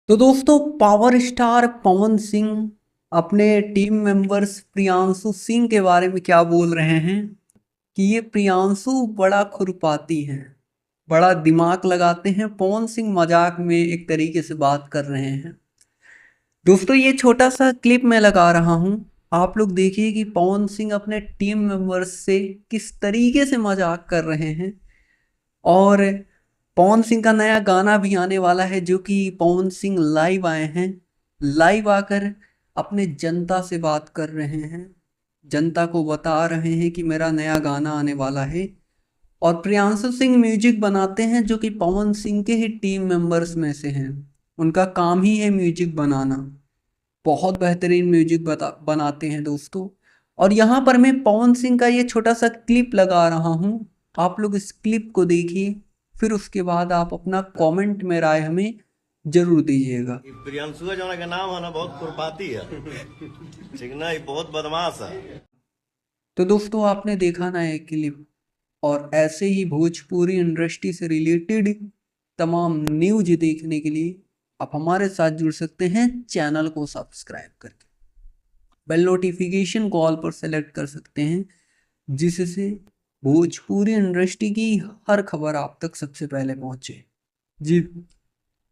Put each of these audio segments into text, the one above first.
तो दोस्तों power star Pawan Singh अपने टीम मेंबर्स प्रियांशु सिंह के बारे में क्या बोल रहे हैं कि ये प्रियांशु बड़ा खुरपाती हैं, बड़ा दिमाग लगाते हैं। पवन सिंह मजाक में एक तरीके से बात कर रहे हैं। दोस्तों ये छोटा सा क्लिप मैं लगा रहा हूँ, आप लोग देखिए कि पवन सिंह अपने टीम मेंबर्स से किस तरीके से मजाक कर रहे हैं। और पवन सिंह का नया गाना भी आने वाला है जो कि पवन सिंह लाइव आए हैं, लाइव आकर अपने जनता से बात कर रहे हैं, जनता को बता रहे हैं कि मेरा नया गाना आने वाला है। और प्रियांशु सिंह म्यूजिक बनाते हैं जो कि पवन सिंह के ही टीम मेंबर्स में से हैं, उनका काम ही है म्यूजिक बनाना। बहुत बेहतरीन म्यूजिक बनाते हैं दोस्तों। और यहाँ पर मैं पवन सिंह का ये छोटा सा क्लिप लगा रहा हूँ, आप लोग इस क्लिप को देखिए, फिर उसके बाद आप अपना कमेंट में राय हमें जरूर दीजिएगा। प्रियांशु जौना के नाम है ना बहुत खुरपाती है ठीक ना, ये बहुत बदमाश है। तो दोस्तों आपने देखा ना ये क्लिप, और ऐसे ही भोजपुरी इंडस्ट्री से रिलेटेड तमाम न्यूज देखने के लिए आप हमारे साथ जुड़ सकते हैं चैनल को सब्सक्राइब करके। बेल नोटिफिकेशन को ऑल पर सेलेक्ट कर सकते हैं, जिससे भोजपुरी इंडस्ट्री की हर खबर आप तक सबसे पहले पहुंचे। जी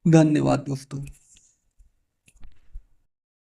धन्यवाद दोस्तों।